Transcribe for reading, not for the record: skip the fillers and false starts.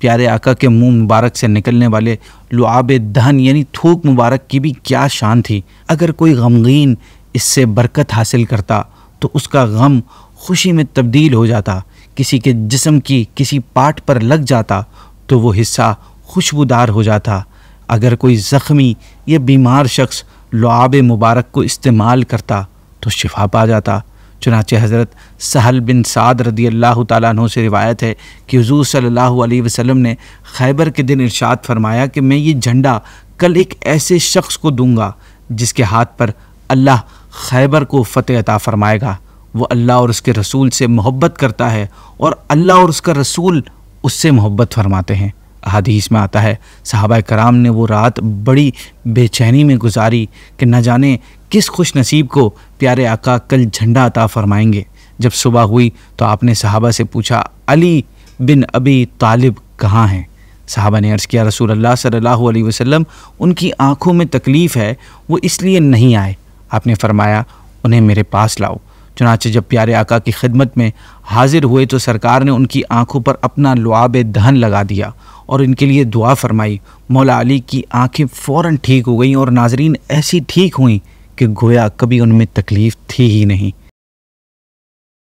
پیارے آقا کے منہ مبارک سے نکلنے والے لعاب دہن یعنی تھوک مبارک کی بھی کیا شان تھی۔ اگر کوئی غمگین اس سے برکت حاصل کرتا تو اس کا غم خوشی میں تبدیل ہو جاتا، کسی کے جسم کی کسی پارٹ پر لگ جاتا تو وہ حصہ خوشبودار ہو جاتا۔ اگر کوئی زخمی یا بیمار شخص لعاب مبارک کو استعمال کرتا تو شفا پا جاتا۔ چنانچہ حضرت سہل بن سعد رضی اللہ تعالیٰ عنہ سے روایت ہے کہ حضور صلی اللہ علیہ وسلم نے خیبر کے دن ارشاد فرمایا کہ میں یہ جھنڈا کل ایک ایسے شخص کو دوں گا جس کے ہاتھ پر اللہ خیبر کو فتح عطا فرمائے گا۔ وہ اللہ اور اس کے رسول سے محبت کرتا ہے اور اللہ اور اس کا رسول اس سے محبت فرماتے ہیں۔ احادیث میں آتا ہے صحابہ کرام نے وہ رات بڑی بے چینی میں گزاری کہ نہ جانے کس خوش نصیب کو پیارے آقا کل جھنڈا عطا فرمائیں گے۔ جب صبح ہوئی تو آپ نے صحابہ سے پوچھا علی بن ابی طالب کہاں ہیں؟ صحابہ نے عرض کیا رسول اللہ صلی اللہ علیہ وسلم ان کی آنکھوں میں تکلیف ہے، وہ اس لیے نہیں آئے۔ آپ نے فرمایا انہیں میرے پاس لاؤ۔ چنانچہ جب پیارے آقا کی خدمت میں حاضر ہوئے تو سرکار نے ان کی آنکھوں پر اپنا لعاب دہن لگا دیا اور ان کے لیے دعا فرمائی۔ مولا علی کی آنکھیں فوراً ٹھیک ہو گئیں اور ناظرین ایسی ٹھیک ہوئیں کہ گویا کبھی ان میں تکلیف تھی ہی نہیں۔